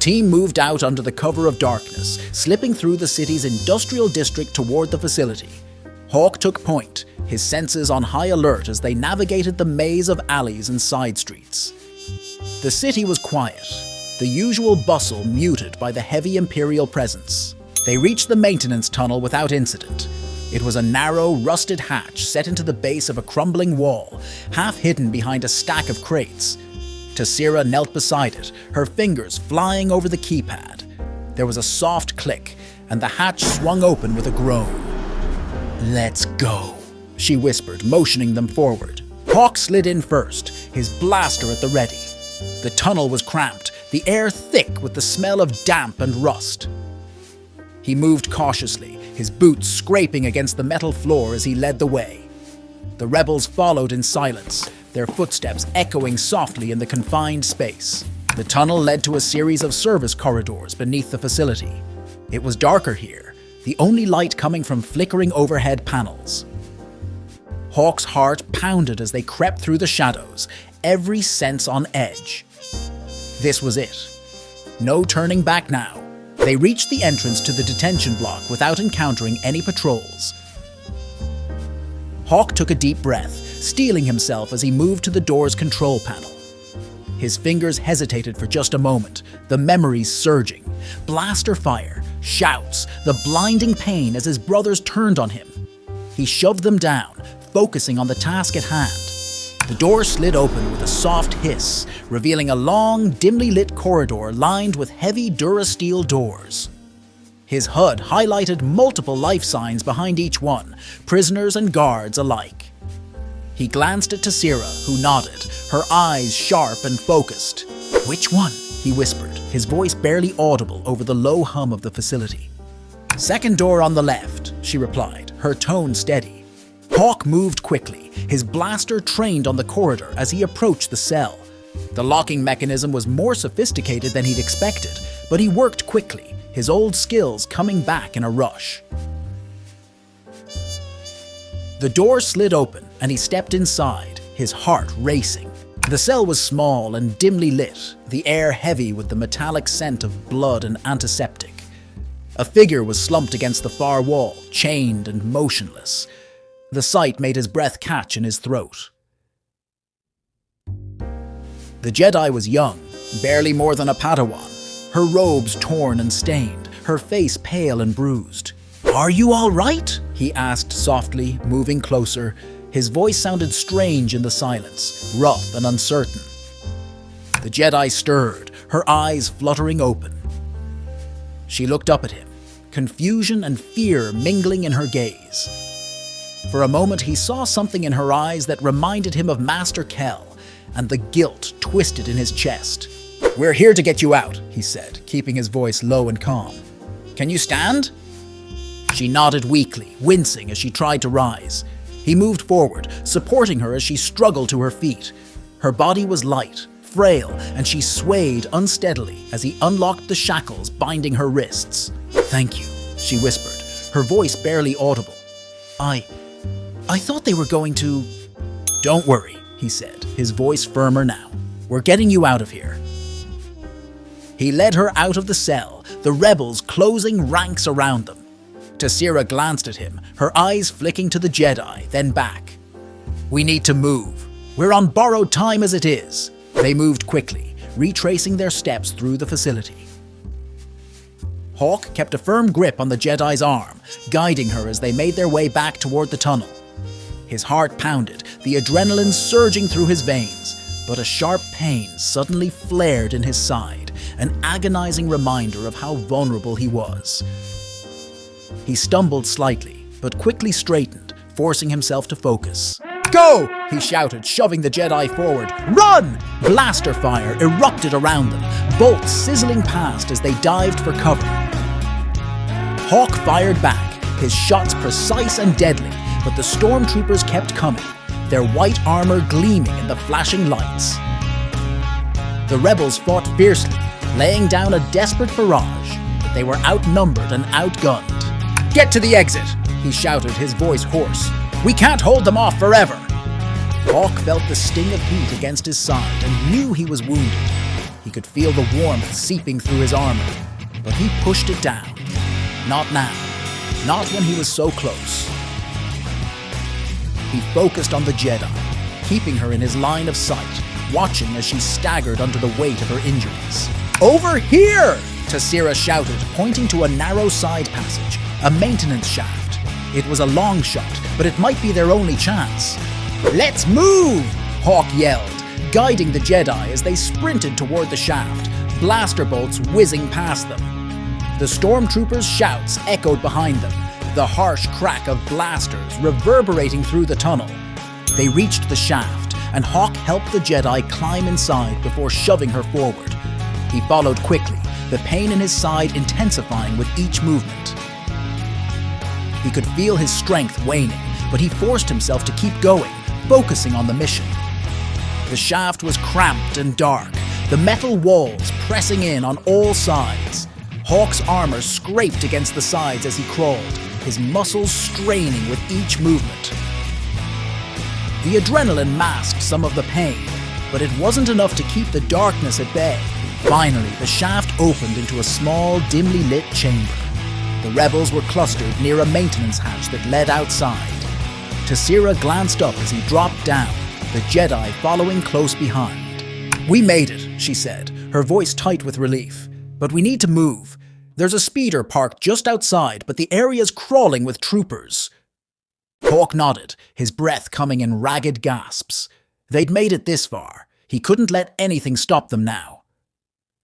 team moved out under the cover of darkness, slipping through the city's industrial district toward the facility. Hawke took point, his senses on high alert as they navigated the maze of alleys and side streets. The city was quiet, the usual bustle muted by the heavy Imperial presence. They reached the maintenance tunnel without incident. It was a narrow, rusted hatch set into the base of a crumbling wall, half hidden behind a stack of crates. Tessira knelt beside it, her fingers flying over the keypad. There was a soft click, and the hatch swung open with a groan. "Let's go," she whispered, motioning them forward. Hawke slid in first, his blaster at the ready. The tunnel was cramped, the air thick with the smell of damp and rust. He moved cautiously, his boots scraping against the metal floor as he led the way. The rebels followed in silence, their footsteps echoing softly in the confined space. The tunnel led to a series of service corridors beneath the facility. It was darker here, the only light coming from flickering overhead panels. Hawke's heart pounded as they crept through the shadows, every sense on edge. This was it. No turning back now. They reached the entrance to the detention block without encountering any patrols. Hawke took a deep breath, steeling himself as he moved to the door's control panel. His fingers hesitated for just a moment, the memories surging. Blaster fire, shouts, the blinding pain as his brothers turned on him. He shoved them down, focusing on the task at hand. The door slid open with a soft hiss, revealing a long, dimly lit corridor lined with heavy Durasteel doors. His HUD highlighted multiple life signs behind each one, prisoners and guards alike. He glanced at Tessira, who nodded, her eyes sharp and focused. "Which one?" he whispered, his voice barely audible over the low hum of the facility. "Second door on the left," she replied, her tone steady. Hawke moved quickly, his blaster trained on the corridor as he approached the cell. The locking mechanism was more sophisticated than he'd expected, but he worked quickly, his old skills coming back in a rush. The door slid open, and he stepped inside, his heart racing. The cell was small and dimly lit, the air heavy with the metallic scent of blood and antiseptic. A figure was slumped against the far wall, chained and motionless. The sight made his breath catch in his throat. The Jedi was young, barely more than a Padawan, her robes torn and stained, her face pale and bruised. "Are you all right?" he asked softly, moving closer. His voice sounded strange in the silence, rough and uncertain. The Jedi stirred, her eyes fluttering open. She looked up at him, confusion and fear mingling in her gaze. For a moment he saw something in her eyes that reminded him of Master Kell, and the guilt twisted in his chest. "We're here to get you out," he said, keeping his voice low and calm. "Can you stand?" She nodded weakly, wincing as she tried to rise. He moved forward, supporting her as she struggled to her feet. Her body was light, frail, and she swayed unsteadily as he unlocked the shackles binding her wrists. "Thank you," she whispered, her voice barely audible. I thought they were going to..." "Don't worry," he said, his voice firmer now. "We're getting you out of here." He led her out of the cell, the rebels closing ranks around them. Tessira glanced at him, her eyes flicking to the Jedi, then back. "We need to move. We're on borrowed time as it is." They moved quickly, retracing their steps through the facility. Hawke kept a firm grip on the Jedi's arm, guiding her as they made their way back toward the tunnel. His heart pounded, the adrenaline surging through his veins, but a sharp pain suddenly flared in his side, an agonizing reminder of how vulnerable he was. He stumbled slightly, but quickly straightened, forcing himself to focus. "Go!" he shouted, shoving the Jedi forward. "Run!" Blaster fire erupted around them, bolts sizzling past as they dived for cover. Hawke fired back, his shots precise and deadly, but the stormtroopers kept coming, their white armor gleaming in the flashing lights. The rebels fought fiercely, laying down a desperate barrage, but they were outnumbered and outgunned. "Get to the exit!" he shouted, his voice hoarse. "We can't hold them off forever!" Hawke felt the sting of heat against his side and knew he was wounded. He could feel the warmth seeping through his armor, but he pushed it down. Not now. Not when he was so close. He focused on the Jedi, keeping her in his line of sight, watching as she staggered under the weight of her injuries. "Over here!" Tassira shouted, pointing to a narrow side passage, a maintenance shaft. It was a long shot, but it might be their only chance. "Let's move!" Hawke yelled, guiding the Jedi as they sprinted toward the shaft, blaster bolts whizzing past them. The stormtroopers' shouts echoed behind them, the harsh crack of blasters reverberating through the tunnel. They reached the shaft, and Hawke helped the Jedi climb inside before shoving her forward. He followed quickly, the pain in his side intensifying with each movement. He could feel his strength waning, but he forced himself to keep going, focusing on the mission. The shaft was cramped and dark, the metal walls pressing in on all sides. Hawke's armor scraped against the sides as he crawled, his muscles straining with each movement. The adrenaline masked some of the pain, but it wasn't enough to keep the darkness at bay. Finally, the shaft opened into a small, dimly lit chamber. The rebels were clustered near a maintenance hatch that led outside. Tassira glanced up as he dropped down, the Jedi following close behind. "We made it," she said, her voice tight with relief. "But we need to move. There's a speeder parked just outside, but the area's crawling with troopers." Hawke nodded, his breath coming in ragged gasps. They'd made it this far. He couldn't let anything stop them now.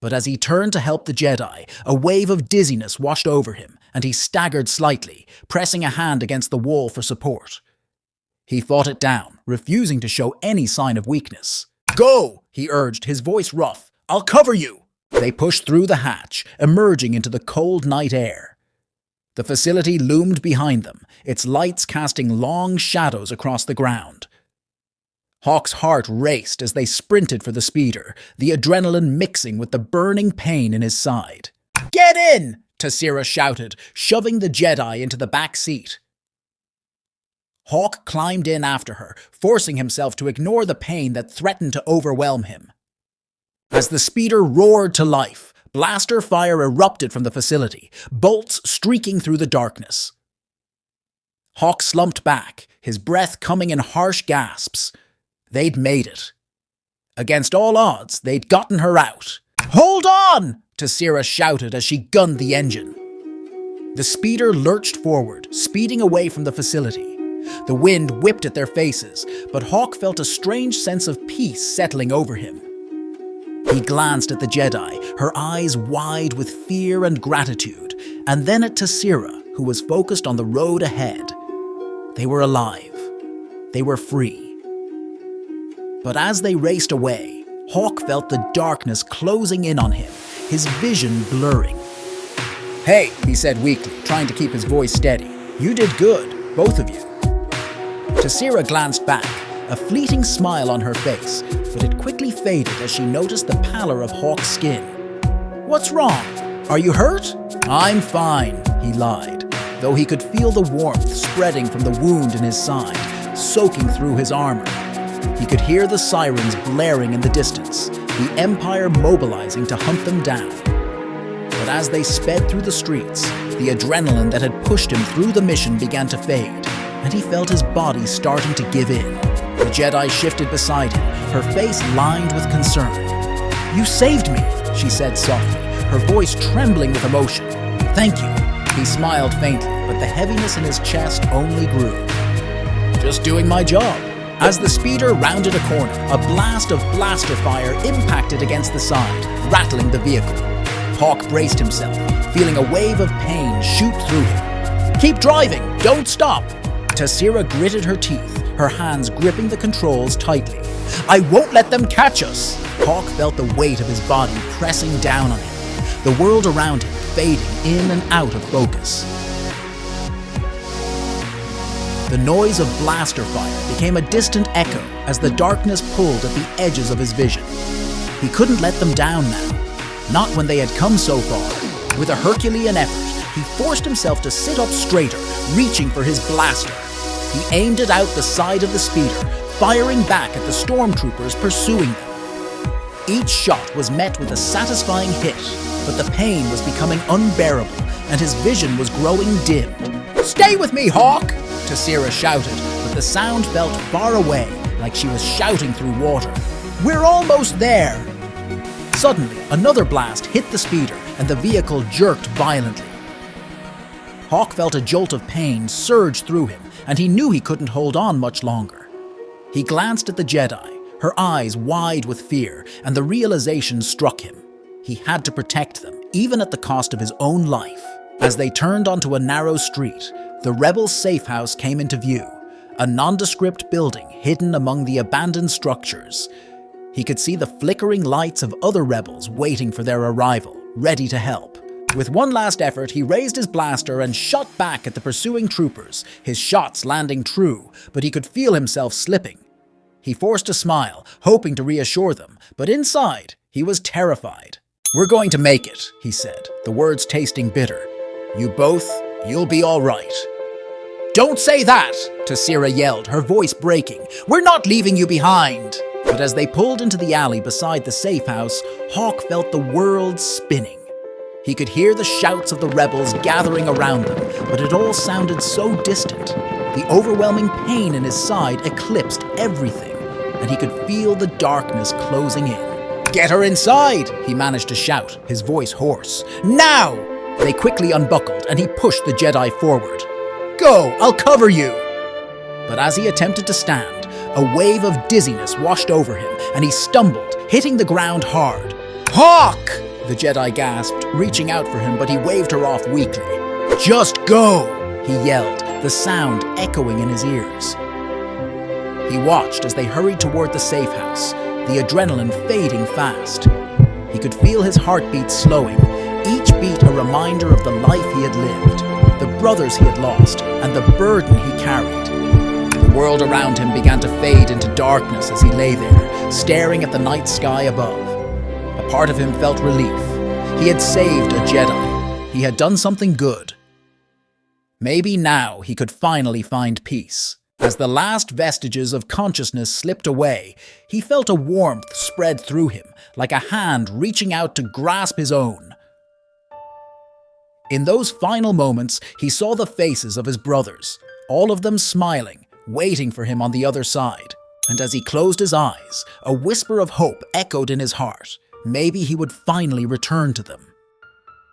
But as he turned to help the Jedi, a wave of dizziness washed over him, and he staggered slightly, pressing a hand against the wall for support. He fought it down, refusing to show any sign of weakness. "Go!" he urged, his voice rough. "I'll cover you!" They pushed through the hatch, emerging into the cold night air. The facility loomed behind them, its lights casting long shadows across the ground. Hawke's heart raced as they sprinted for the speeder, the adrenaline mixing with the burning pain in his side. "Get in!" Tassira shouted, shoving the Jedi into the back seat. Hawke climbed in after her, forcing himself to ignore the pain that threatened to overwhelm him. As the speeder roared to life, blaster fire erupted from the facility, bolts streaking through the darkness. Hawke slumped back, his breath coming in harsh gasps. They'd made it. Against all odds, they'd gotten her out. "Hold on!" Tassira shouted as she gunned the engine. The speeder lurched forward, speeding away from the facility. The wind whipped at their faces, but Hawke felt a strange sense of peace settling over him. He glanced at the Jedi, her eyes wide with fear and gratitude, and then at Tassira, who was focused on the road ahead. They were alive. They were free. But as they raced away, Hawke felt the darkness closing in on him, his vision blurring. "Hey," he said weakly, trying to keep his voice steady. "You did good, both of you." Tassira glanced back, a fleeting smile on her face, but it quickly faded as she noticed the pallor of Hawke's skin. "What's wrong? Are you hurt?" "I'm fine," he lied, though he could feel the warmth spreading from the wound in his side, soaking through his armor. He could hear the sirens blaring in the distance, the Empire mobilizing to hunt them down. But as they sped through the streets, the adrenaline that had pushed him through the mission began to fade, and he felt his body starting to give in. The Jedi shifted beside him, her face lined with concern. "You saved me," she said softly, her voice trembling with emotion. "Thank you." He smiled faintly, but the heaviness in his chest only grew. "Just doing my job." As the speeder rounded a corner, a blast of blaster fire impacted against the side, rattling the vehicle. Hawke braced himself, feeling a wave of pain shoot through him. "Keep driving! Don't stop!" Tassira gritted her teeth, her hands gripping the controls tightly. "I won't let them catch us!" Hawke felt the weight of his body pressing down on him, the world around him fading in and out of focus. The noise of blaster fire became a distant echo as the darkness pulled at the edges of his vision. He couldn't let them down now, not when they had come so far. With a Herculean effort, he forced himself to sit up straighter, reaching for his blaster. He aimed it out the side of the speeder, firing back at the stormtroopers pursuing them. Each shot was met with a satisfying hit, but the pain was becoming unbearable and his vision was growing dim. "Stay with me, Hawke!" Tessira shouted, but the sound felt far away, like she was shouting through water. "We're almost there!" Suddenly, another blast hit the speeder and the vehicle jerked violently. Hawke felt a jolt of pain surge through him, and he knew he couldn't hold on much longer. He glanced at the Jedi, her eyes wide with fear, and the realization struck him. He had to protect them, even at the cost of his own life. As they turned onto a narrow street, the rebels' safe house came into view, a nondescript building hidden among the abandoned structures. He could see the flickering lights of other rebels waiting for their arrival, ready to help. With one last effort, he raised his blaster and shot back at the pursuing troopers, his shots landing true, but he could feel himself slipping. He forced a smile, hoping to reassure them, but inside, he was terrified. "We're going to make it," he said, the words tasting bitter. You'll be all right." "Don't say that!" Tessira yelled, her voice breaking. "We're not leaving you behind!" But as they pulled into the alley beside the safe house, Hawke felt the world spinning. He could hear the shouts of the rebels gathering around them, but it all sounded so distant. The overwhelming pain in his side eclipsed everything, and he could feel the darkness closing in. "Get her inside!" he managed to shout, his voice hoarse. "Now!" They quickly unbuckled, and he pushed the Jedi forward. "Go! I'll cover you!" But as he attempted to stand, a wave of dizziness washed over him, and he stumbled, hitting the ground hard. "Hawke!" the Jedi gasped, reaching out for him, but he waved her off weakly. "Just go!" he yelled, the sound echoing in his ears. He watched as they hurried toward the safe house, the adrenaline fading fast. He could feel his heartbeat slowing, each beat a reminder of the life he had lived, the brothers he had lost, and the burden he carried. The world around him began to fade into darkness as he lay there, staring at the night sky above. A part of him felt relief. He had saved a Jedi. He had done something good. Maybe now he could finally find peace. As the last vestiges of consciousness slipped away, he felt a warmth spread through him, like a hand reaching out to grasp his own. In those final moments, he saw the faces of his brothers, all of them smiling, waiting for him on the other side. And as he closed his eyes, a whisper of hope echoed in his heart. Maybe he would finally return to them.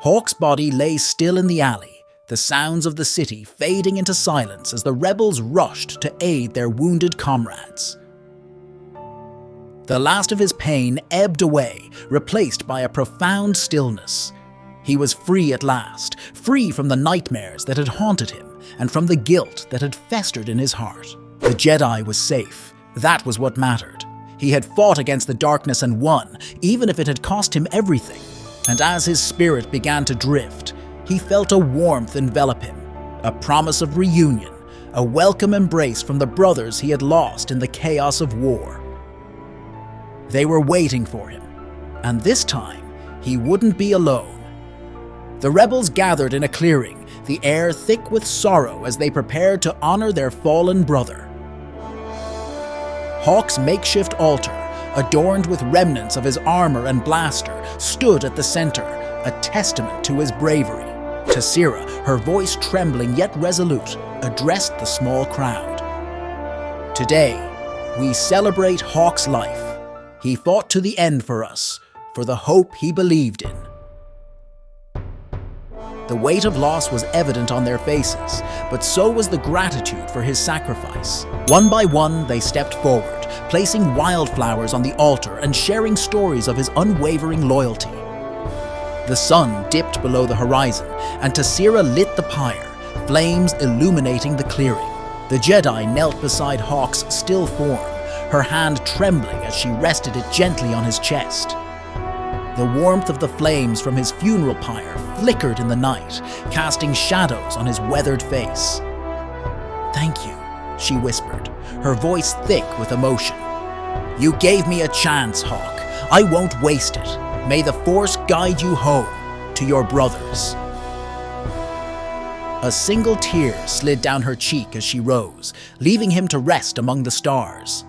Hawke's body lay still in the alley, the sounds of the city fading into silence as the rebels rushed to aid their wounded comrades. The last of his pain ebbed away, replaced by a profound stillness. He was free at last, free from the nightmares that had haunted him and from the guilt that had festered in his heart. The Jedi was safe. That was what mattered. He had fought against the darkness and won, even if it had cost him everything. And as his spirit began to drift, he felt a warmth envelop him, a promise of reunion, a welcome embrace from the brothers he had lost in the chaos of war. They were waiting for him, and this time, he wouldn't be alone. The rebels gathered in a clearing, the air thick with sorrow as they prepared to honor their fallen brother. Hawke's makeshift altar, adorned with remnants of his armor and blaster, stood at the center, a testament to his bravery. Tessira, her voice trembling yet resolute, addressed the small crowd. "Today, we celebrate Hawke's life. He fought to the end for us, for the hope he believed in." The weight of loss was evident on their faces, but so was the gratitude for his sacrifice. One by one, they stepped forward, placing wildflowers on the altar and sharing stories of his unwavering loyalty. The sun dipped below the horizon, and Tessira lit the pyre, flames illuminating the clearing. The Jedi knelt beside Hawke's still form, her hand trembling as she rested it gently on his chest. The warmth of the flames from his funeral pyre flickered in the night, casting shadows on his weathered face. "Thank you," she whispered, her voice thick with emotion. "You gave me a chance, Hawke. I won't waste it. May the Force guide you home, to your brothers." A single tear slid down her cheek as she rose, leaving him to rest among the stars.